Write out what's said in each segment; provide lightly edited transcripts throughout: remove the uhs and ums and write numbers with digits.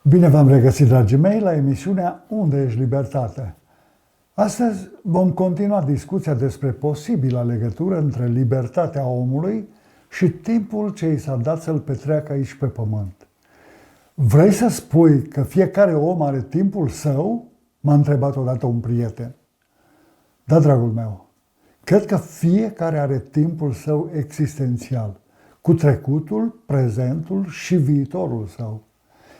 Bine v-am regăsit, dragii mei, la emisiunea Unde ești libertate? Astăzi vom continua discuția despre posibila legătură între libertatea omului și timpul ce i s-a dat să-l petreacă aici pe pământ. Vrei să spui că fiecare om are timpul său? M-a întrebat odată un prieten. Da, dragul meu, cred că fiecare are timpul său existențial, cu trecutul, prezentul și viitorul său.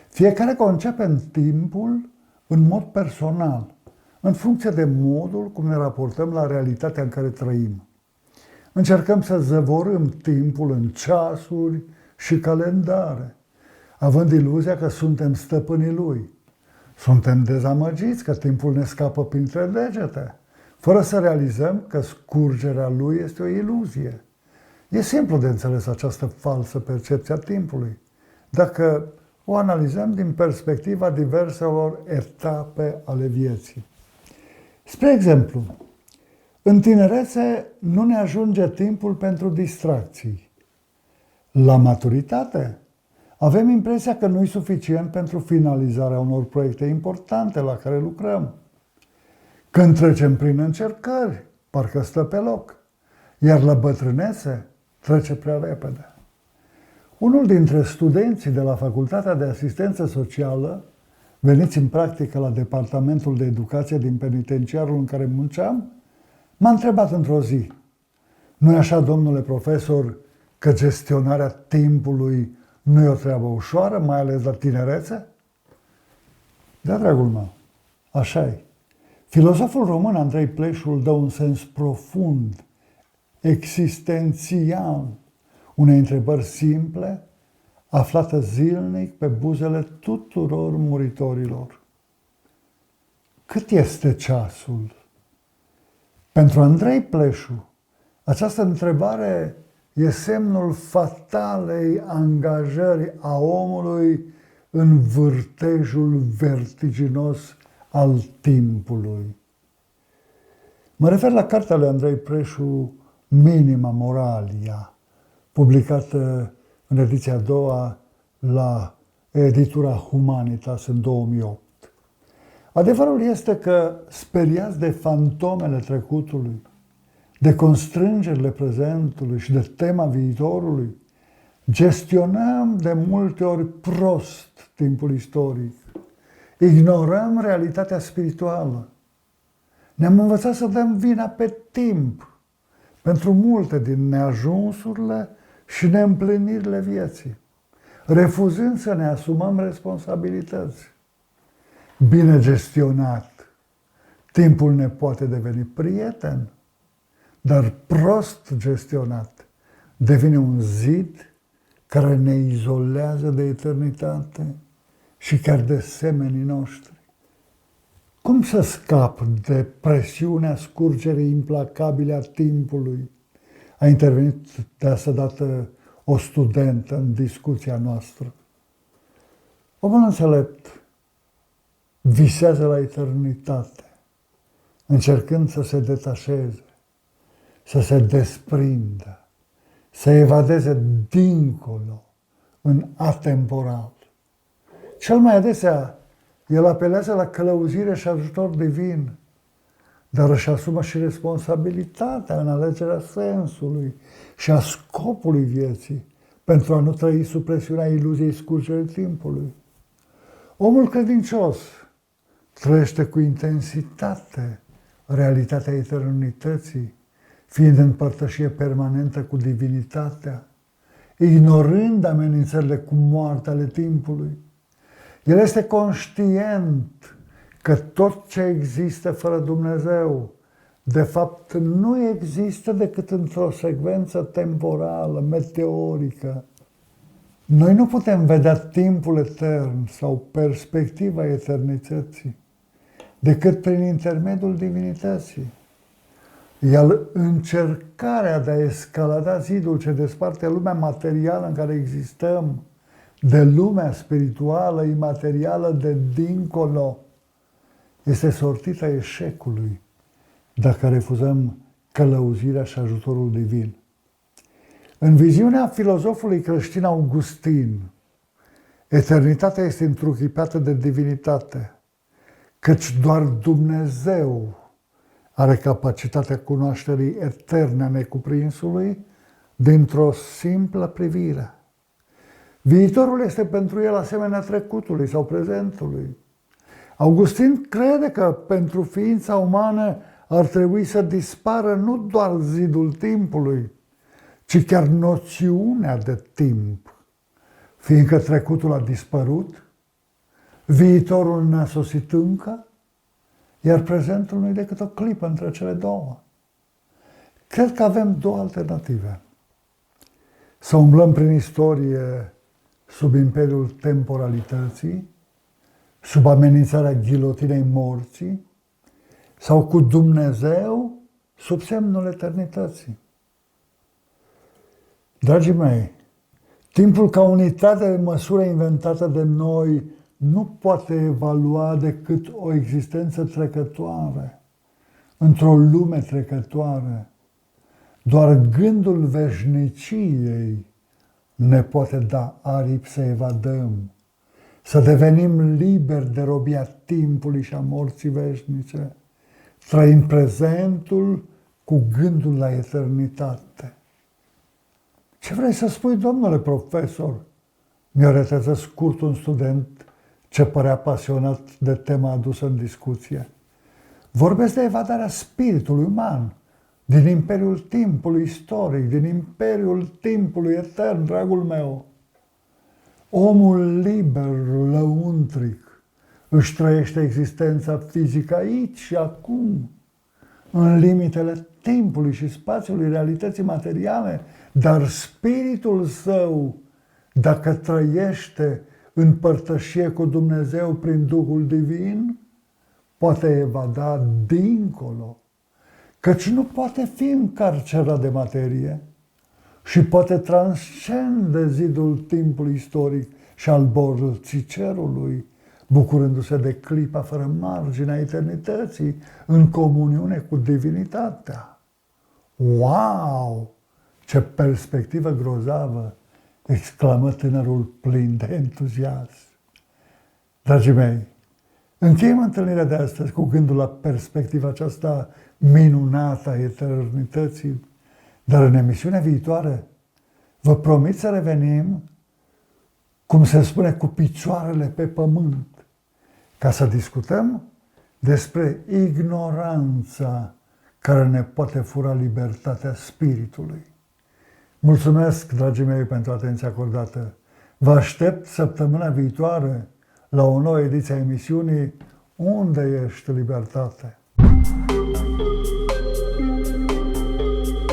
Fiecare concepe în timpul în mod personal, în funcție de modul cum ne raportăm la realitatea în care trăim. Încercăm să zăvorâm timpul în ceasuri și calendare, având iluzia că suntem stăpânii lui. Suntem dezamăgiți că timpul ne scapă printre degete, fără să realizăm că scurgerea lui este o iluzie. E simplu de înțeles această falsă percepție a timpului, dacă o analizăm din perspectiva diverselor etape ale vieții. Spre exemplu, în tinerețe nu ne ajunge timpul pentru distracții. La maturitate avem impresia că nu e suficient pentru finalizarea unor proiecte importante la care lucrăm. Când trecem prin încercări, parcă stă pe loc, iar la bătrânețe trece prea repede. Unul dintre studenții de la Facultatea de Asistență Socială, veniți în practică la Departamentul de Educație din penitenciarul în care munceam, m-a întrebat într-o zi: nu-i așa, domnule profesor, că gestionarea timpului nu e o treabă ușoară, mai ales la tinerețe? Da, dragul meu, așa e. Filozoful român Andrei Pleșu îl dă un sens profund, existențial, unei întrebări simple, aflată zilnic pe buzele tuturor muritorilor. Cât este ceasul? Pentru Andrei Pleșu, această întrebare e semnul fatalei angajări a omului în vârtejul vertiginos al timpului. Mă refer la cartea lui Andrei Pleșu, Minima Moralia, publicată în ediția a doua la editura Humanitas în 2008. Adevărul este că, speriați de fantomele trecutului, de constrângerile prezentului și de tema viitorului, gestionăm de multe ori prost timpul istoric. Ignorăm realitatea spirituală. Ne-am învățat să dăm vina pe timp pentru multe din neajunsurile și neîmplinirile vieții, refuzând să ne asumăm responsabilități. Bine gestionat, timpul ne poate deveni prieten, dar prost gestionat devine un zid care ne izolează de eternitate și chiar de semenii noștri. Cum să scap de presiunea scurgerii implacabile a timpului? A intervenit de asta dată o studentă în discuția noastră. Omul înțelept visează la eternitate, încercând să se detașeze, să se desprindă, să evadeze dincolo, în atemporal. Cel mai adesea, el apelează la călăuzire și ajutor divin, dar își asumă și responsabilitatea în alegerea sensului și a scopului vieții pentru a nu trăi sub presiunea iluziei scurgerii timpului. Omul credincios trăiește cu intensitate realitatea eternității, fiind în părtășie permanentă cu divinitatea, ignorând amenințările cu moartea ale timpului. El este conștient că tot ce există fără Dumnezeu, de fapt, nu există decât într-o secvență temporală, meteorică. Noi nu putem vedea timpul etern sau perspectiva eternității decât prin intermediul divinității. Iar încercarea de a escalada zidul ce desparte lumea materială în care existăm de lumea spirituală, imaterială de dincolo, este sortită eșecului dacă refuzăm călăuzirea și ajutorul divin. În viziunea filozofului creștin Augustin, Eternitatea este întruchipată de divinitate, căci doar Dumnezeu are capacitatea cunoașterii eterne a necuprinsului dintr-o simplă privire. Viitorul este pentru el asemenea trecutului sau prezentului. Augustin crede că pentru ființa umană ar trebui să dispară nu doar zidul timpului, ci chiar noțiunea de timp, fiindcă trecutul a dispărut, viitorul n-a sosit încă, iar prezentul nu e decât o clipă între cele două. Cred că avem două alternative. Să umblăm prin istorie sub imperiul temporalității, sub amenințarea ghilotinei morții, sau cu Dumnezeu sub semnul eternității. Dragii mei, timpul ca unitate de măsură inventată de noi nu poate evalua decât o existență trecătoare, într-o lume trecătoare. Doar gândul veșniciei ne poate da aripi să evadăm, să devenim liberi de robia timpului și a morții veșnice, trăind prezentul cu gândul la eternitate. Ce vrei să spui, domnule profesor? Mi-a retează scurt un student ce părea pasionat de tema adusă în discuție. Vorbesc de evadarea spiritului uman, din imperiul timpului istoric, din imperiul timpului etern, dragul meu. Omul liber, lăuntric, își trăiește existența fizică aici și acum, în limitele timpului și spațiului realității materiale, dar spiritul său, dacă trăiește în părtășie cu Dumnezeu prin Duhul Divin, poate evada dincolo, căci nu poate fi încarcerat de materie și poate transcende zidul timpului istoric și al borții cerului, bucurându-se de clipa fără margine a eternității, în comuniune cu divinitatea. Wow! Ce perspectivă grozavă! Exclamă tânărul plin de entuziasm. Dragii mei, încheiem întâlnirea de astăzi cu gândul la perspectiva aceasta minunată a eternității, dar în emisiunea viitoare vă promit să revenim, cum se spune, cu picioarele pe pământ, ca să discutăm despre ignoranța care ne poate fura libertatea spiritului. Mulțumesc, dragii mei, pentru atenția acordată. Vă aștept săptămâna viitoare la o nouă ediție a emisiunii Unde ești, libertate?